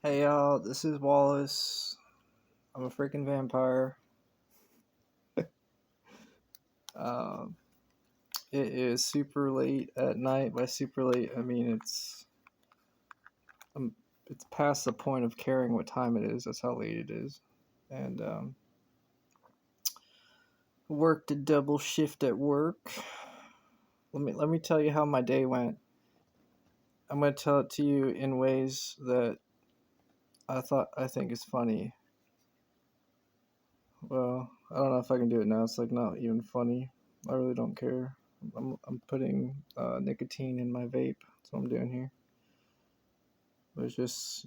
Hey y'all, this is Wallace. I'm a freaking vampire. Um, it is super late at night. By super late, I mean it's past the point of caring what time it is. That's how late it is. And worked a double shift at work. Let me tell you how my day went. I'm gonna tell it to you in ways that I think is funny. Well, I don't know if I can do it now. It's like not even funny. I really don't care. I'm putting nicotine in my vape. That's what I'm doing here. But it's just,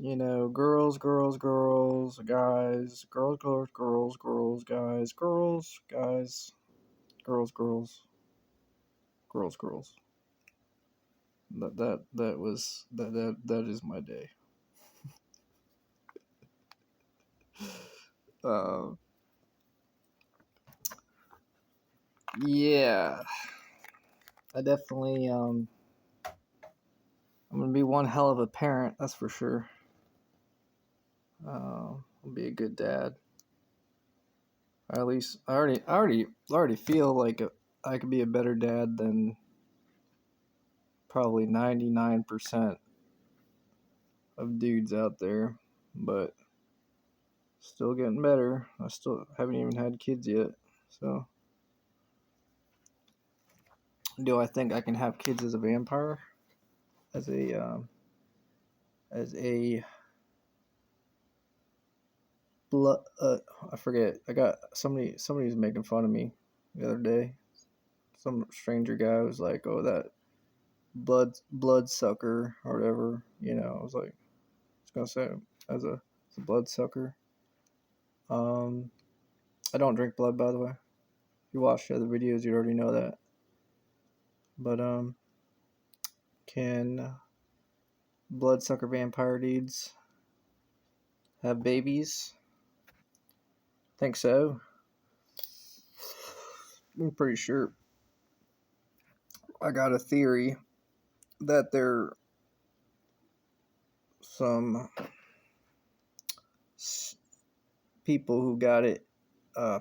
girls, girls, girls, guys, girls, girls, girls, girls, guys, girls, guys, girls, girls, girls, girls. That is my day. Uh, yeah, I definitely I'm gonna be one hell of a parent. That's for sure. I'll be a good dad. Or at least I already feel like I could be a better dad than probably 99% of dudes out there, but still getting better. I still haven't even had kids yet. So, do I think I can have kids as a vampire? As a blood I forget. I got somebody's making fun of me the other day. Some stranger guy was like, "Oh, that blood sucker or whatever." I was like, I was gonna say as a bloodsucker. Um, I don't drink blood, by the way. If you watch the other videos, you'd already know that. But can bloodsucker vampire dudes have babies? Think so. I'm pretty sure. I got a theory that there some people who got it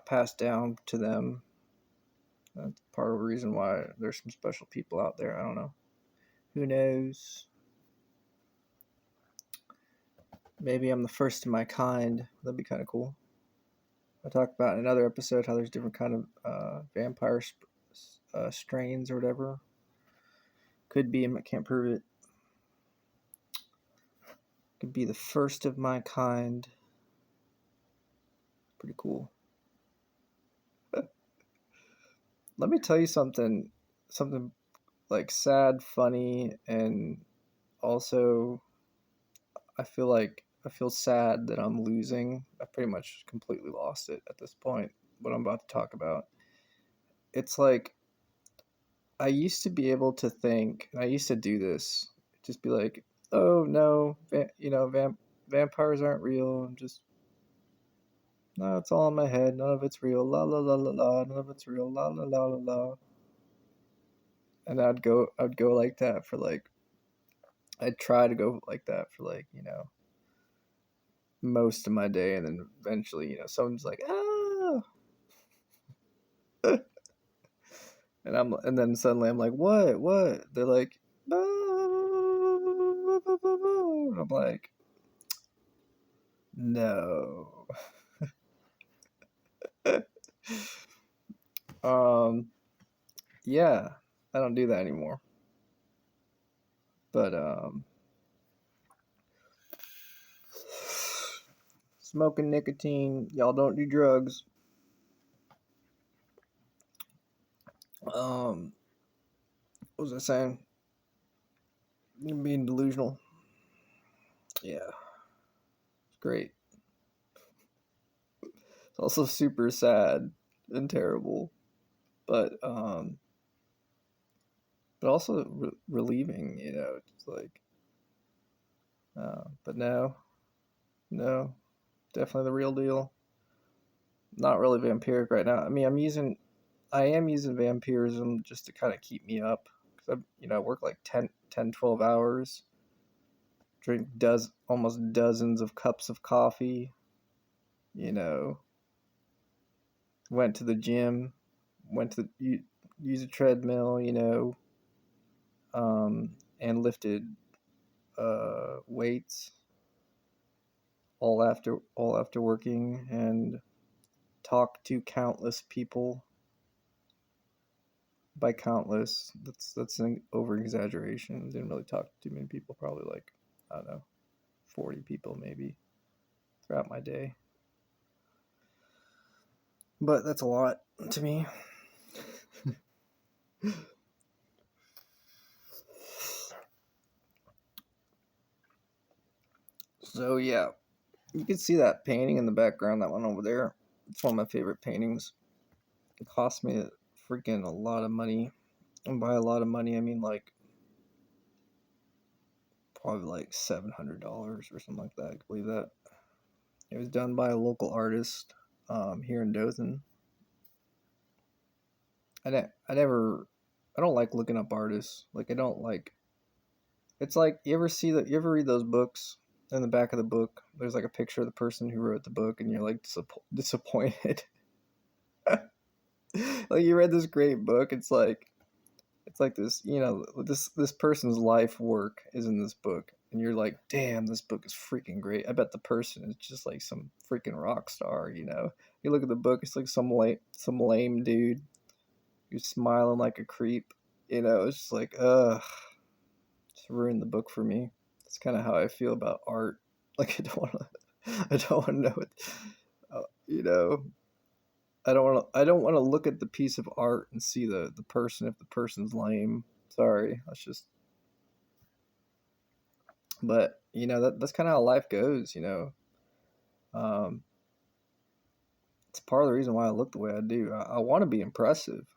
passed down to them. That's part of the reason why there's some special people out there. I don't know. Who knows? Maybe I'm the first of my kind. That'd be kind of cool. I talked about in another episode how there's different kind of vampire strains or whatever. Could be, I can't prove it. Could be the first of my kind. Pretty cool. Let me tell you something like sad, funny, and also I feel sad that I'm losing. I pretty much completely lost it at this point. What I'm about to talk about. It's like I used to be able to think. I used to do this. Just be like, oh no, vampires aren't real. I'm just no, it's all in my head. None of it's real. La la la la la. None of it's real. La la la la la. And I'd go like that for like. I'd try to go like that for like most of my day, and then eventually someone's like and then suddenly I'm like what? They're like and I'm like no. um yeah, I don't do that anymore. But smoking nicotine, y'all don't do drugs. What was I saying? Being delusional. Yeah, it's great. It's also super sad and terrible, but also relieving. It's like, but no, definitely the real deal. Not really vampiric right now. I mean, I am using vampirism just to kind of keep me up because I work like 10, 12 hours drink almost dozens of cups of coffee, you know, went to the gym, went to use a treadmill, and lifted weights all after working, and talked to countless people. By countless, that's an over exaggeration. Didn't really talk to too many people. Probably like, I don't know, 40 people maybe throughout my day. But that's a lot to me. So yeah, you can see that painting in the background, that one over there. It's one of my favorite paintings. It cost me freaking a lot of money. And by a lot of money, I mean like probably like $700 or something like that. I can believe that. It was done by a local artist here in Dothan. I don't like looking up artists. Like, I don't like. It's like, you ever read those books? In the back of the book, there's like a picture of the person who wrote the book, and you're like disappointed. Like, you read this great book. It's like this, this person's life work is in this book, and you're like, damn, this book is freaking great. I bet the person is just like some freaking rock star. You look at the book, it's like some lame dude who's smiling like a creep. It's just like, just ruined the book for me. That's kind of how I feel about art. Like, I don't want to know it. You know, I don't want to look at the piece of art and see the person if the person's lame. Sorry, that's just. But that's kind of how life goes. Um, it's part of the reason why I look the way I do. I want to be impressive.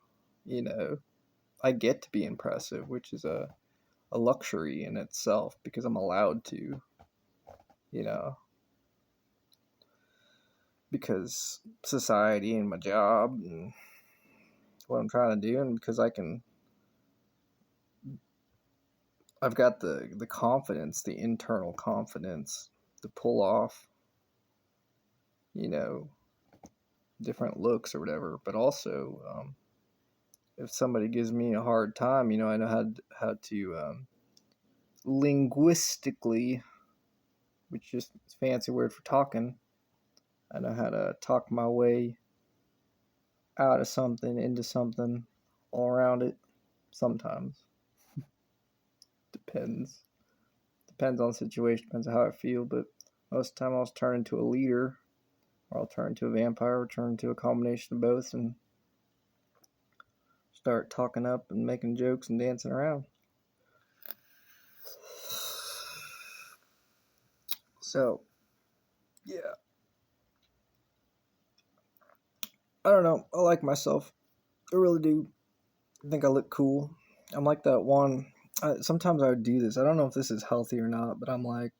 You know, I get to be impressive, which is a luxury in itself because I'm allowed to. You know, because society and my job and what I'm trying to do, and because I've got the confidence, the internal confidence to pull off, you know, different looks or whatever. But also, if somebody gives me a hard time, I know how to linguistically, which is a fancy word for talking. I know how to talk my way out of something, into something, all around it. Sometimes. Depends. Depends on the situation, depends on how I feel, but most of the time I'll turn into a leader, or I'll turn into a vampire, or turn into a combination of both, and start talking up and making jokes and dancing around. So, yeah. I don't know. I like myself. I really do. I think I look cool. I'm like that one. Sometimes I would do this. I don't know if this is healthy or not, but I'm like,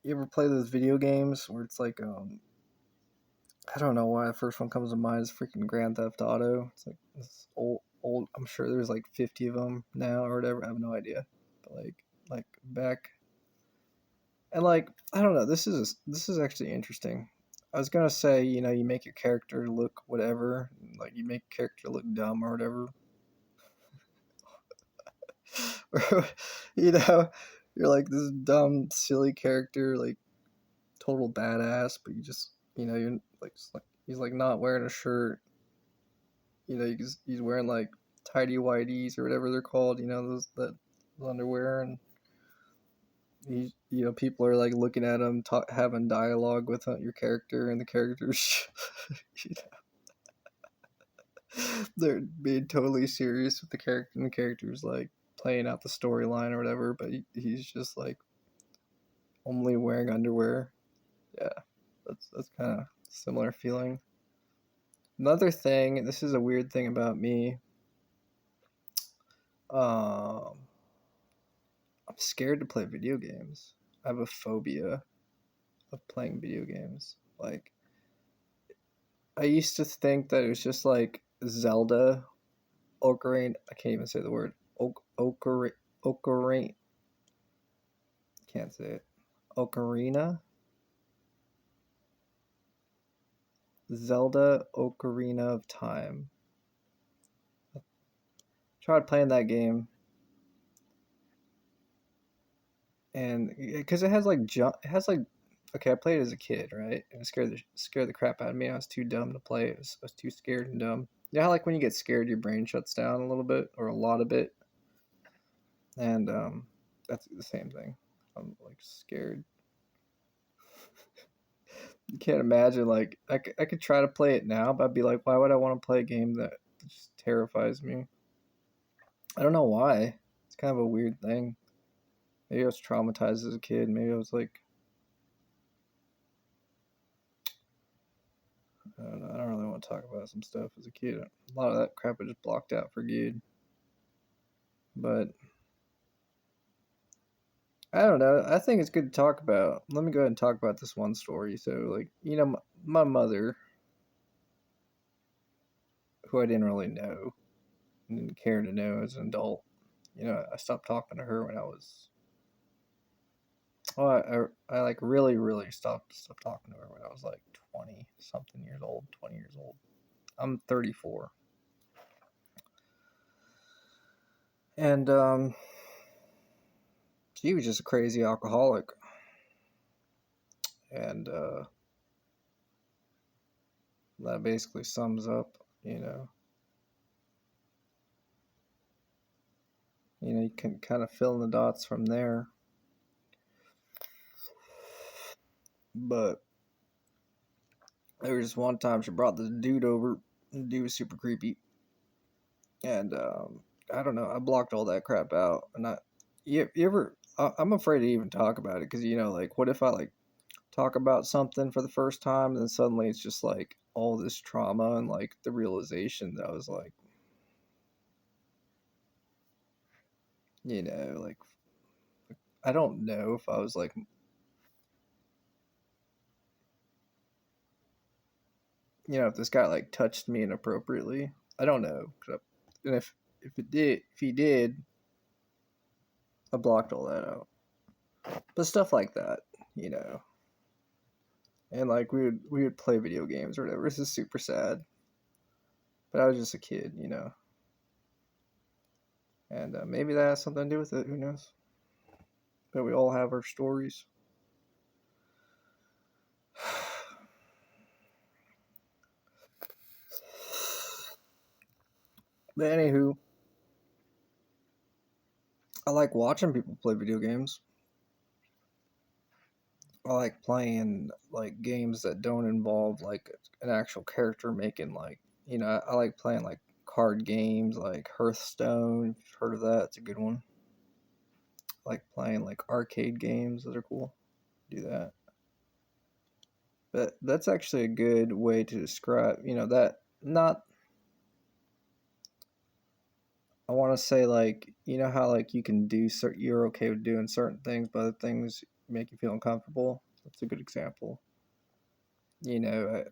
you ever play those video games where it's like, I don't know why the first one comes to mind is freaking Grand Theft Auto. It's like this old. I'm sure there's like 50 of them now or whatever. I have no idea, but like back, and like, I don't know. This is actually interesting. I was gonna say, you make your character look whatever, like you make your character look dumb or whatever. Or, you know, you're like this dumb, silly character, like total badass, but you're like he's like not wearing a shirt. He's wearing like tidy whities or whatever they're called. Those underwear, and people are like looking at him, having dialogue with your character, and the characters, you they're being totally serious with the character, and the character's like playing out the storyline or whatever, but he's just like only wearing underwear. Yeah, that's kind of similar feeling. Another thing, this is a weird thing about me. Um, I'm scared to play video games. I have a phobia of playing video games. Like, I used to think that it was just like Zelda, Ocarina. I can't even say the word. Ocarina. can't say it. Ocarina? Zelda Ocarina of Time. Tried playing that game, and because it has like it has like, okay, I played it as a kid, right? And it scared the crap out of me. I was too dumb to play it. I was too scared and dumb. You know how like when you get scared, your brain shuts down a little bit or a lot of it, and that's the same thing. I'm like scared. You can't imagine like I could try to play it now, but I'd be like, why would I want to play a game that just terrifies me? I don't know why. It's kind of a weird thing. Maybe I was traumatized as a kid. Maybe I was like, I don't know. I don't really want to talk about some stuff as a kid. A lot of that crap I just blocked out for good. But I don't know. I think it's good to talk about. Let me go ahead and talk about this one story. So, like, you know, my mother, who I didn't really know, didn't care to know as an adult. You know, I stopped talking to her when I was. Oh, I like really stopped talking to her when I was like 20 something years old, 20 years old. I'm 34. And she was just a crazy alcoholic. And that basically sums up, you know. You can kind of fill in the dots from there. But there was one time she brought this dude over. The dude was super creepy. And I don't know. I blocked all that crap out. And you ever, I'm afraid to even talk about it because, you know, like, what if I, like, talk about something for the first time and then suddenly it's just, like, all this trauma and, like, the realization that I was, like, you know, like, I don't know if I was, like, you know, if this guy like touched me inappropriately. I don't know. And if he did, I blocked all that out. But stuff like that, you know. And like we would play video games or whatever. This is super sad. But I was just a kid, you know. And maybe that has something to do with it. Who knows? But we all have our stories. But anywho, I like watching people play video games. I like playing like games that don't involve like an actual character making like, you know, I like playing like card games like Hearthstone. If you've heard of that, it's a good one. I like playing like arcade games that are cool. Do that. But that's actually a good way to describe, you know, that not I want to say like, you know how like you can do certain you're okay with doing certain things, but other things make you feel uncomfortable. That's a good example. You know,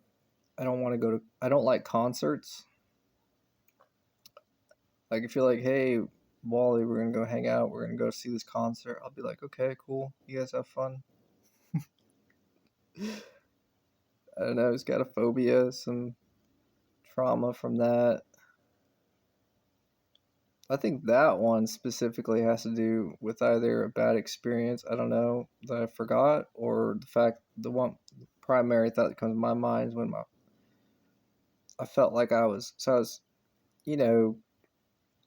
I don't want to go to I don't like concerts. Like if you're like, hey, Wally, we're gonna go hang out, we're gonna go see this concert, I'll be like, okay, cool, you guys have fun. I don't know, he's got a phobia, some trauma from that. I think that one specifically has to do with either a bad experience, I don't know, that I forgot, or the fact the one primary thought that comes to my mind is when I felt like I was, you know,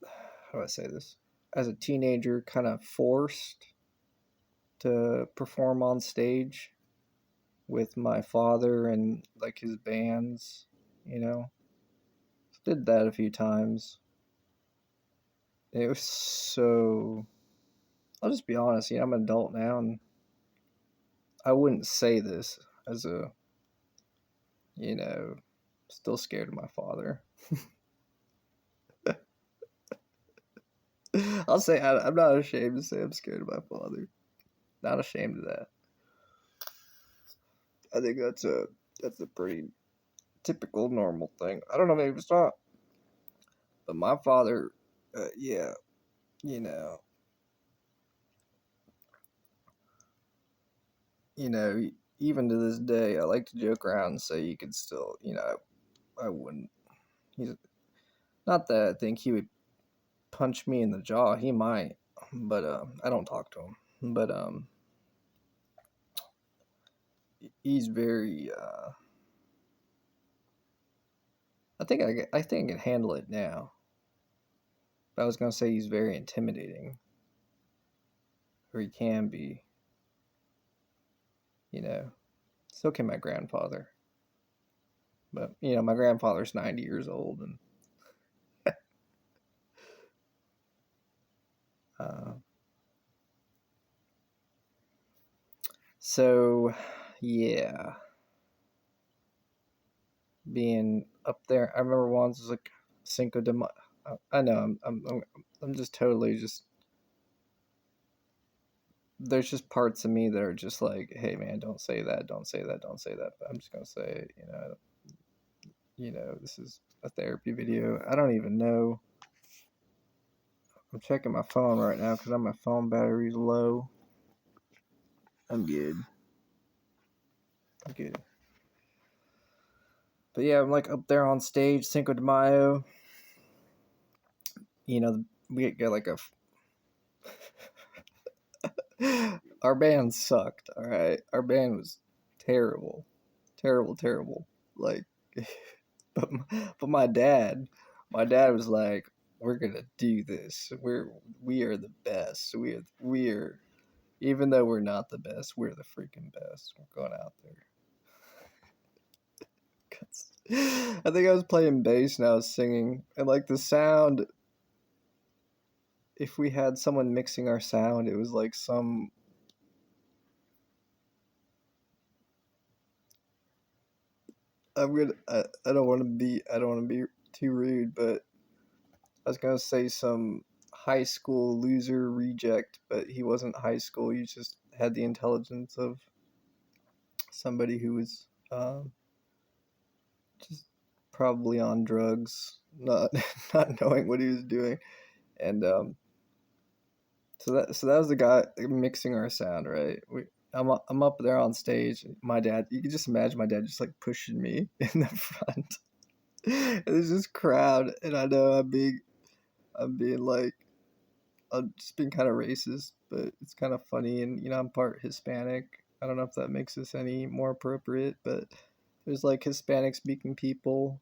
how do I say this? As a teenager, kind of forced to perform on stage with my father and like his bands, you know. Did that a few times. It was so I'll just be honest, you know, I'm an adult now and I wouldn't say this as a you know, still scared of my father. I'll say I'm not ashamed to say I'm scared of my father. Not ashamed of that. I think that's a pretty typical normal thing. I don't know, maybe it's not. But my father, yeah, you know, you know, even to this day, I like to joke around and say you could still, I wouldn't. He's not that I think he would punch me in the jaw. He might, but I don't talk to him. But he's very. I think I can handle it now. But I was gonna say he's very intimidating, or he can be. You know, so can my grandfather. But my grandfather's 90 years old, and uh, so yeah, being up there. I remember once it was like Cinco de Mayo. I know I'm just totally just. There's just parts of me that are just like, hey man, don't say that, don't say that, don't say that. But I'm just gonna say it, this is a therapy video. I don't even know. I'm checking my phone right now because my phone battery's low. I'm good. I'm good. But yeah, I'm like up there on stage, Cinco de Mayo. We get like our band sucked. All right, our band was terrible, terrible, terrible. Like, but my dad was like, "We're gonna do this. We are the best. We are even though we're not the best, we're the freaking best. We're going out there." I think I was playing bass and I was singing, and like the sound. If we had someone mixing our sound, it was like some. I don't want to be. I don't want to be too rude, but I was gonna say some high school loser reject, but he wasn't high school. He just had the intelligence of somebody who was just probably on drugs, not not knowing what he was doing, and so that was the guy mixing our sound, right? I'm up there on stage. My dad, you can just imagine my dad just like pushing me in the front. And there's this crowd, and I know I'm being like I'm just being kind of racist, but it's kind of funny. And I'm part Hispanic. I don't know if that makes this any more appropriate, but there's like Hispanic speaking people.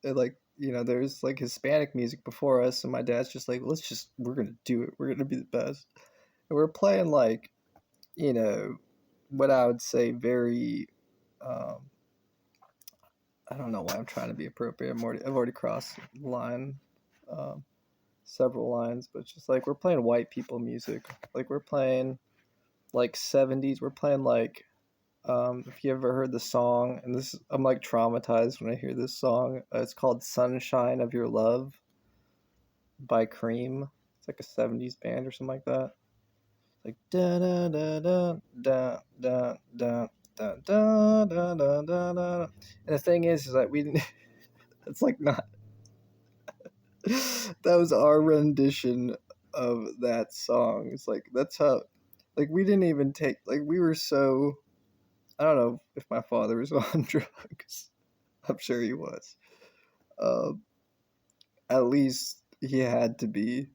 And like there's like Hispanic music before us, and my dad's just like, we're gonna do it. We're gonna be the best. And we're playing like you know what I would say very. Um, I don't know why I'm trying to be appropriate. I've already crossed the line. Um, Several lines, but it's just like we're playing white people music. Like we're playing like 70s. We're playing like if you ever heard the song, and this I'm like traumatized when I hear this song. It's called "Sunshine of Your Love" by Cream. It's like a 70s band or something like that. It's like da da da da da da da da da da da da da. And the thing is that we didn't. It's like not. That was our rendition of that song. It's like that's how, like we didn't even take like we were so. I don't know if my father was on drugs. I'm sure he was. Um, at least he had to be.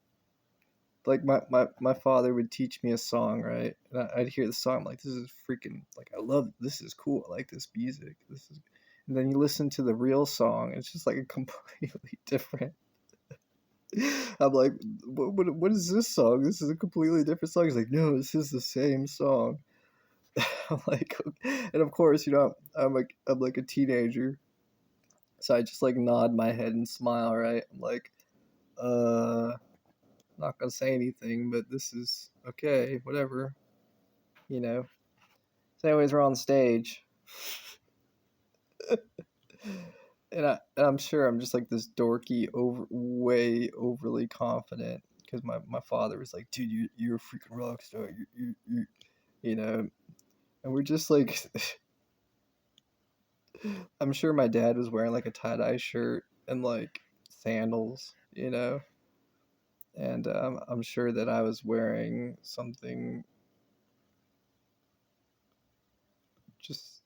Like my father would teach me a song, right? And I'd hear the song, I'm like, this is freaking like I love this is cool. I like this music. This is, and then you listen to the real song, it's just like a completely different. I'm like, what is this song? This is a completely different song. He's like, no, this is the same song. I'm like, and of course, I'm like a teenager, so I just like nod my head and smile, right? I'm like, I'm not gonna say anything, but this is okay, whatever, you know. So, anyways, we're on stage, and I'm sure I'm just like this dorky, way overly confident because my father was like, dude, you're a freaking rock star, you know, and we're just like, I'm sure my dad was wearing like a tie dye shirt and like sandals, and I'm sure that I was wearing something just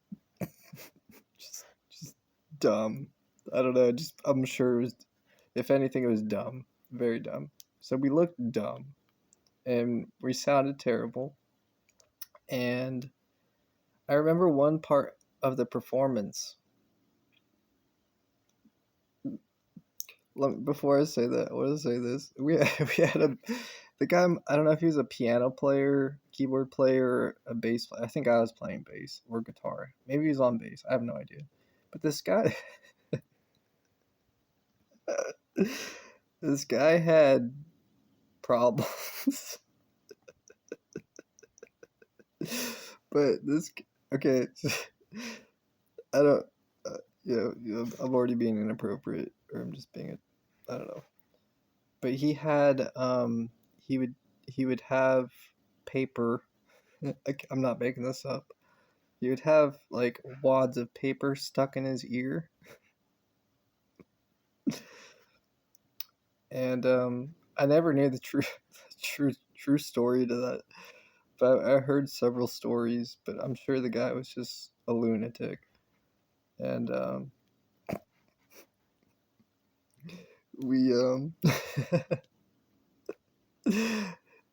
just dumb. I don't know. Just I'm sure it was. If anything, it was dumb, very dumb. So we looked dumb, and we sounded terrible. And I remember one part of the performance. Before I say that, I want to say this. We had the guy. I don't know if he was a piano player, keyboard player, or a bass player. I think I was playing bass or guitar. Maybe he was on bass. I have no idea. But this guy, this guy had problems. But this, okay, I don't, I'm already being inappropriate, or I'm just being I don't know. But he would, he would have paper. I'm not making this up. He would have like wads of paper stuck in his ear, and I never knew the true, true story to that. But I heard several stories, but I'm sure the guy was just a lunatic, and we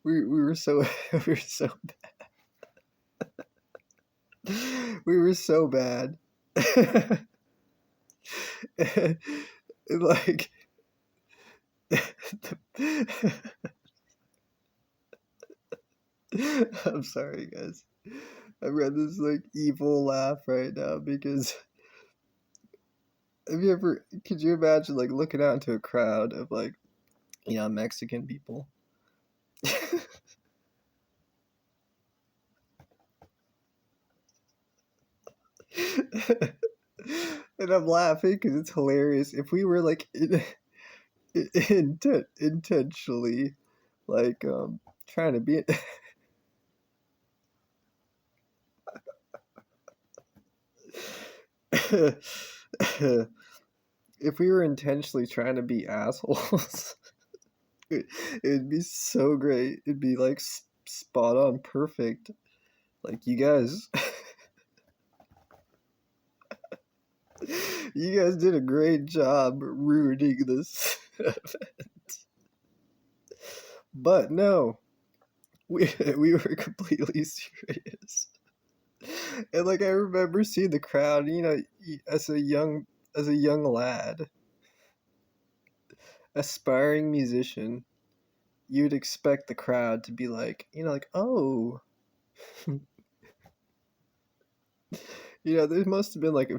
we were so we were so we were so bad. And, like I'm sorry guys. I've got this like evil laugh right now because have you ever could you imagine like looking out into a crowd of like, Mexican people? And I'm laughing because it's hilarious. If we were like intentionally like trying to be if we were intentionally trying to be assholes, it'd be so great. It'd be like spot on perfect. Like you guys you guys did a great job ruining this. But no, we were completely serious. And like I remember seeing the crowd, as a young lad, aspiring musician, you'd expect the crowd to be like, like, oh, there must have been like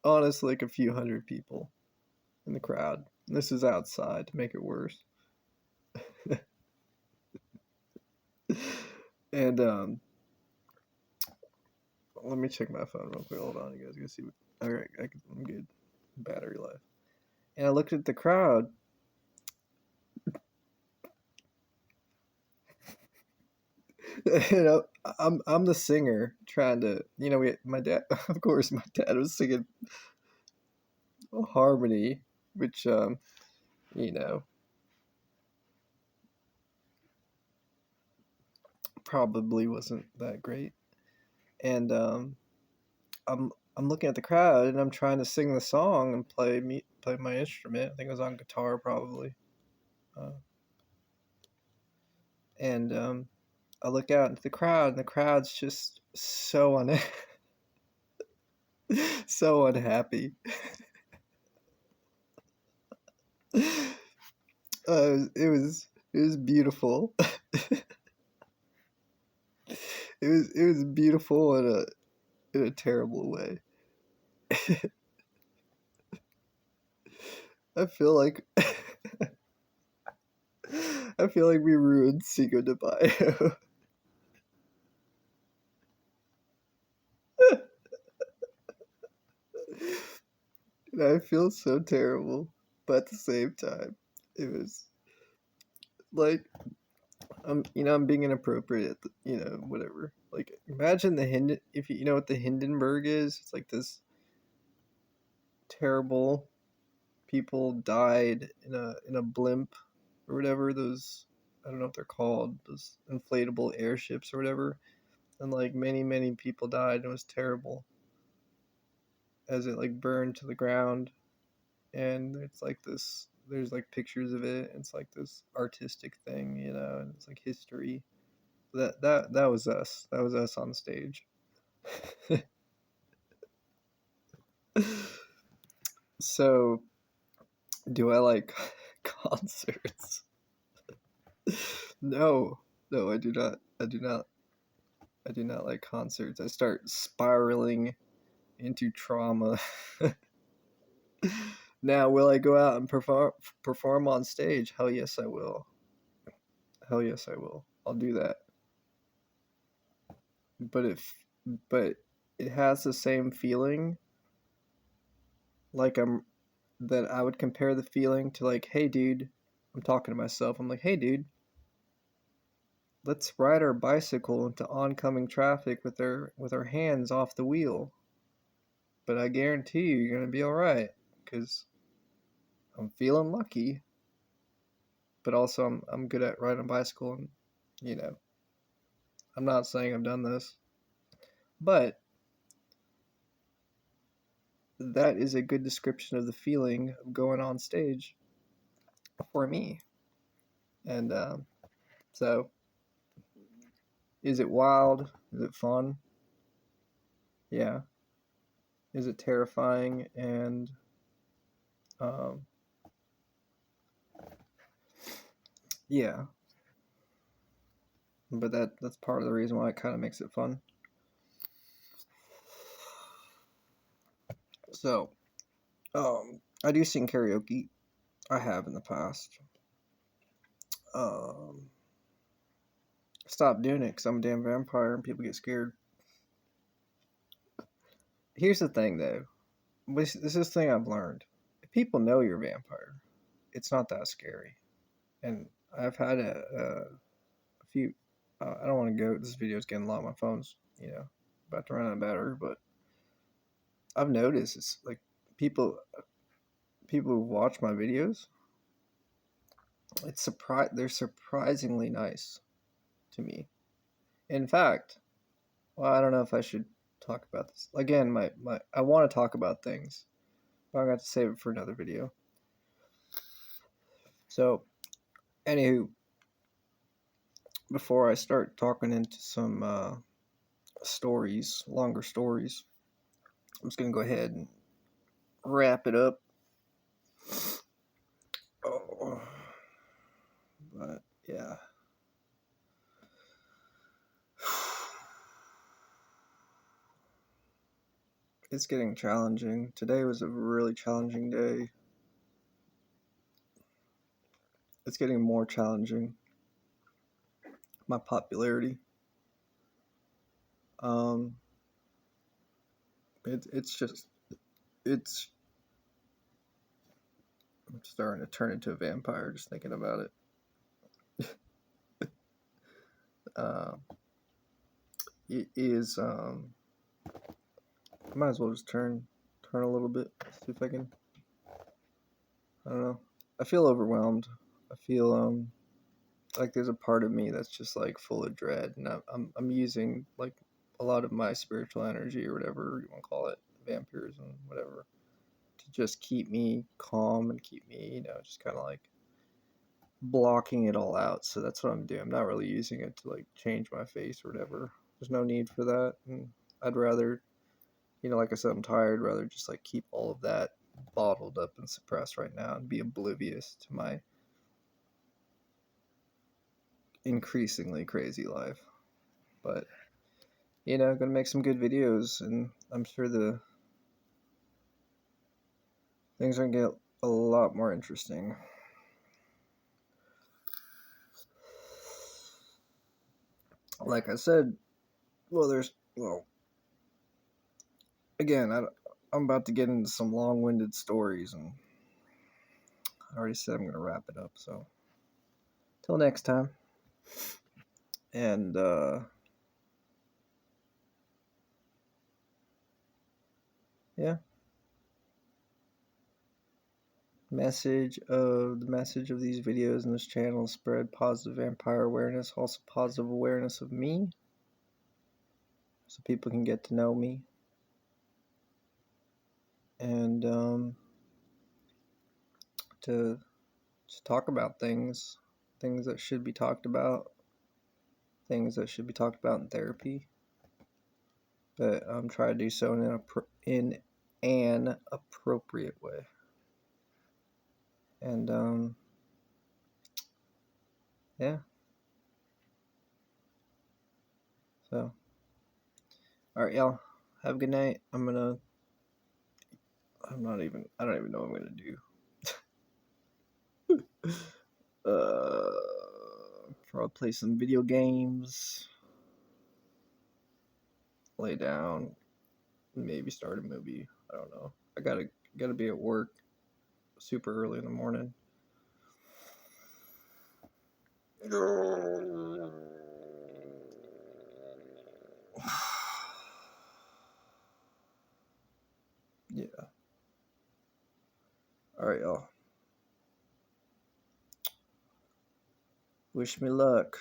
honestly like a few hundred people in the crowd. And this is outside to make it worse. And let me check my phone real quick. Hold on, you guys can see. All right, I'm good. Battery life. And I looked at the crowd. I'm the singer trying to, my dad, of course, my dad was singing harmony, which, you know, probably wasn't that great. And I'm looking at the crowd and I'm trying to sing the song and play my instrument. I think it was on guitar probably. Uh, and I look out into the crowd and the crowd's just so unhappy. It was beautiful. It was beautiful in a terrible way. I feel like I feel like we ruined Cinco de Mayo. And I feel so terrible, but at the same time, it was like I'm being inappropriate. Whatever. Like imagine the Hinden. If you know what the Hindenburg is, it's like this terrible. People died in a blimp or whatever. Those I don't know what they're called. Those inflatable airships or whatever. and like many people died, and it was terrible as it like burned to the ground. And it's like this, there's like pictures of it, it's like this artistic thing, you know, and it's like history. That was us, that was us on stage. So do I like concerts? No, no, I do not. I do not like concerts. I start spiraling into trauma. Now, will I go out and perform on stage? Hell yes, I will. Hell yes, I will. I'll do that. But but it has the same feeling. Like that I would compare the feeling to like, hey, dude. I'm talking to myself. I'm like, hey, dude. Let's ride our bicycle into oncoming traffic with our hands off the wheel. But I guarantee you're gonna be all right because I'm feeling lucky. But also I'm good at riding a bicycle, and you know, I'm not saying I've done this, but that is a good description of the feeling of going on stage for me. And so, is it wild? Is it fun? Yeah. Is it terrifying? And um, yeah. But that's part of the reason why it kind of makes it fun. So, I do sing karaoke. I have in the past. Um, Stop doing it because I'm a damn vampire and people get scared. Here's the thing, though. This is the thing I've learned. If people know you're a vampire, it's not that scary. And I've had a few. I don't want to go. This video is getting low. My phone's, you know, about to run out of battery. But I've noticed it's like people who watch my videos. They're surprisingly nice to me. In fact, well, I don't know if I should talk about this again. My I want to talk about things, but I'm going to save it for another video. So, anywho, before I start talking into some stories, longer stories, I'm just gonna go ahead and wrap it up. Oh, but yeah. It's getting challenging. Today was a really challenging day. It's getting more challenging. My popularity. Um, it's just it's. I'm starting to turn into a vampire just thinking about it. uh, it is. I might as well just turn a little bit. See if I can. I don't know. I feel overwhelmed. I feel like there's a part of me that's just like full of dread, and I'm using like a lot of my spiritual energy or whatever you want to call it, vampirism, whatever, to just keep me calm and keep me, you know, just kind of like blocking it all out. So that's what I'm doing. I'm not really using it to like change my face or whatever. There's no need for that, and I'd rather, you know, like I said, I'm tired. Rather just like keep all of that bottled up and suppressed right now and be oblivious to my increasingly crazy life. But you know, gonna make some good videos, and I'm sure the things are gonna get a lot more interesting. Like I said, well, again, I'm about to get into some long-winded stories, and I already said I'm gonna wrap it up. So, till next time, and yeah. The message of these videos and this channel: spread positive vampire awareness, also positive awareness of me, so people can get to know me. And to talk about things that should be talked about, things that should be talked about in therapy. But I'm trying to do so in an appropriate way. And yeah. So, all right, y'all. Have a good night. I don't even know what I'm gonna do. Probably play some video games, lay down, maybe start a movie. I don't know. I gotta be at work super early in the morning. Yeah. All right, y'all. Wish me luck.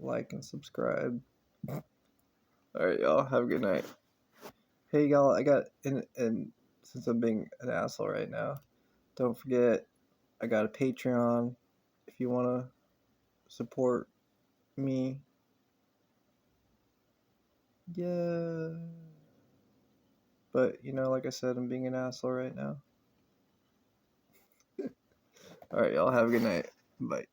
Like and subscribe. All right, y'all. Have a good night. Hey, y'all. And since I'm being an asshole right now, don't forget I got a Patreon. If you wanna support me, yeah. But like I said, I'm being an asshole right now. All right, y'all. Have a good night. Bye.